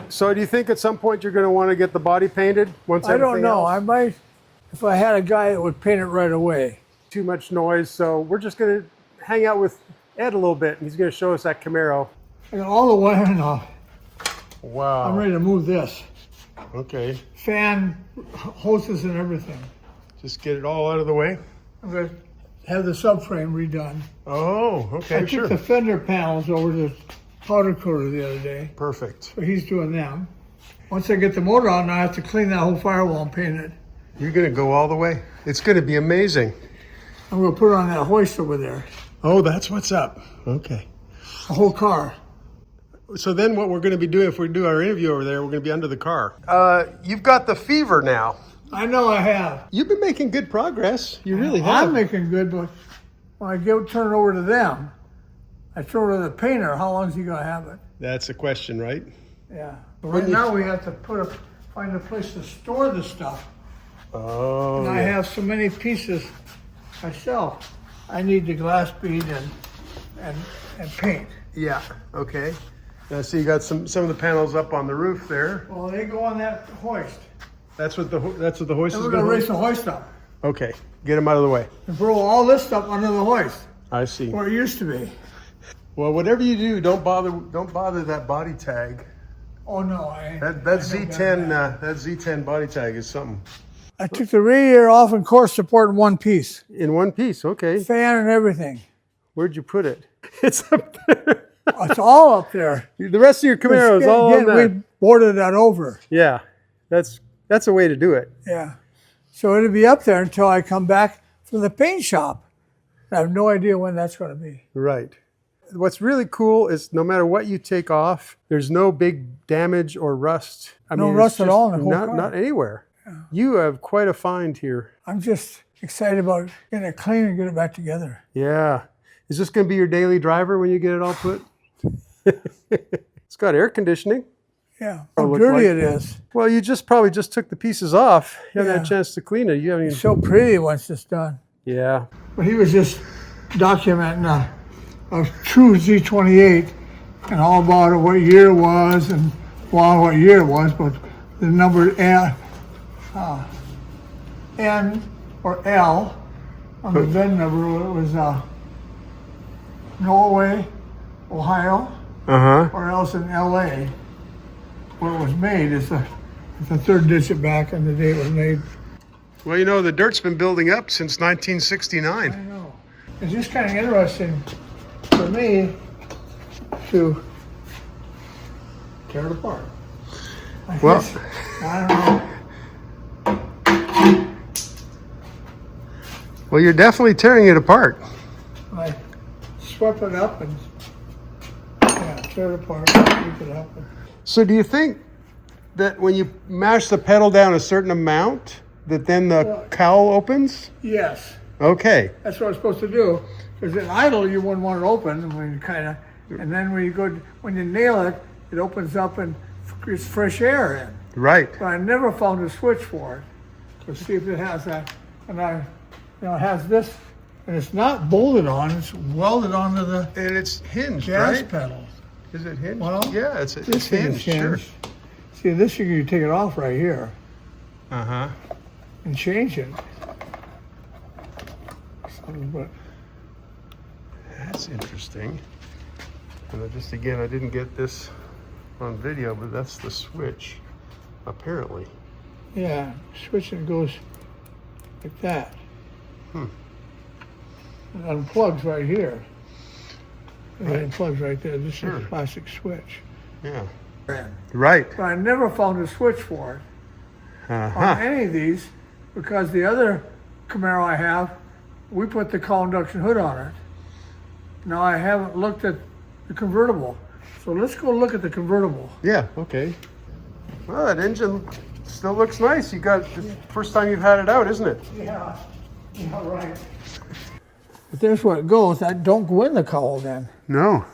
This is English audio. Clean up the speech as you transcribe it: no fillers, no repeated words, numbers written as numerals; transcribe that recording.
So do you think at some point you're going to want to get the body painted? I don't know. I might, if I had a guy that would paint it right away. Too much noise, so we're just going to hang out with Ed a little bit, and he's going to show us that Camaro. I got all the wiring off. Wow. I'm ready to move this. Okay. Fan, hoses, and everything. Just get it all out of the way. I'm going to have the subframe redone. Oh, okay, I took the fender panels over to the powder coater the other day. Perfect. So he's doing them. Once I get the motor on, I have to clean that whole firewall and paint it. You're going to go all the way? It's going to be amazing. I'm going to put it on that hoist over there. Oh, that's what's up. Okay. The whole car. So then what we're going to be doing, if we do our interview over there, we're going to be under the car. You've got the fever now. I know I have. You've been making good progress. You really have. I'm making good, but when I turn it over to them, I throw it to the painter. How long is he going to have it? That's a question, right? Yeah. But right now we have to find a place to store the stuff. Oh. And I have so many pieces myself. I need the glass bead and paint. Yeah. Okay. Now, so you got some of the panels up on the roof there. Well, they go on that hoist. That's what the hoist And is we're going going to to raise the hoist up Okay. Get them out of the way. and throw all this stuff under the hoist I see. where it used to be. Well, whatever you do, don't bother that body tag. Oh no, That Z10 that Z10 body tag is something. I took the radiator off and core support in one piece. In one piece, okay. Fan and everything. Where'd you put it? It's up there. It's all up there. The rest of your Camaro is all on that. We boarded that over. Yeah, that's a way to do it. Yeah. So it'll be up there until I come back from the paint shop. I have no idea when that's going to be. Right. What's really cool is no matter what you take off, there's no big damage or rust. No rust at all in the whole car. Not anywhere. Yeah. You have quite a find here. I'm just excited about getting it clean and get it back together. Yeah. Is this going to be your daily driver when you get it all put? It's got air conditioning. Yeah. How dirty it is. Well, you probably just took the pieces off. You haven't had a chance to clean it. You haven't even... It's so pretty once it's done. Yeah. But he was just documenting a true Z28 and all about what year it was and what year it was, but the number N or L on the VIN number was Norway, Ohio, or else in LA, where it was made. It's the third digit back and the date it was made. Well, you know, the dirt's been building up since 1969. I know. It's just kind of interesting for me to tear it apart. I don't know. Well, you're definitely tearing it apart. I swept it up and tear it apart, sweep it up. So do you think that when you mash the pedal down a certain amount, that then the cowl opens? Yes. Okay. That's what it's supposed to do. Because in idle, you wouldn't want it open, and when you and then when you nail it, it opens up and gets fresh air in. Right. But I never found a switch for it to see if it has that. And it has this, and it's not bolted on; it's welded onto the and it's hinged, gas right? pedal. Is it hinged? Well, yeah, it's hinged. Sure. See, this you can take it off right here. And change it. But that's interesting. And I didn't get this on video, but that's the switch, apparently. Yeah, switch and goes like that. It unplugs right here. It unplugs right there. This is a plastic switch. Yeah. Right. But I never found a switch for it on any of these, because the other Camaro I have, we put the Cowl induction hood on it. Now I haven't looked at the convertible. So let's go look at the convertible. Yeah, okay. Well, that engine still looks nice. You got the first time you've had it out, isn't it? Yeah, right. But there's where it goes. That don't go in the cowl then. No.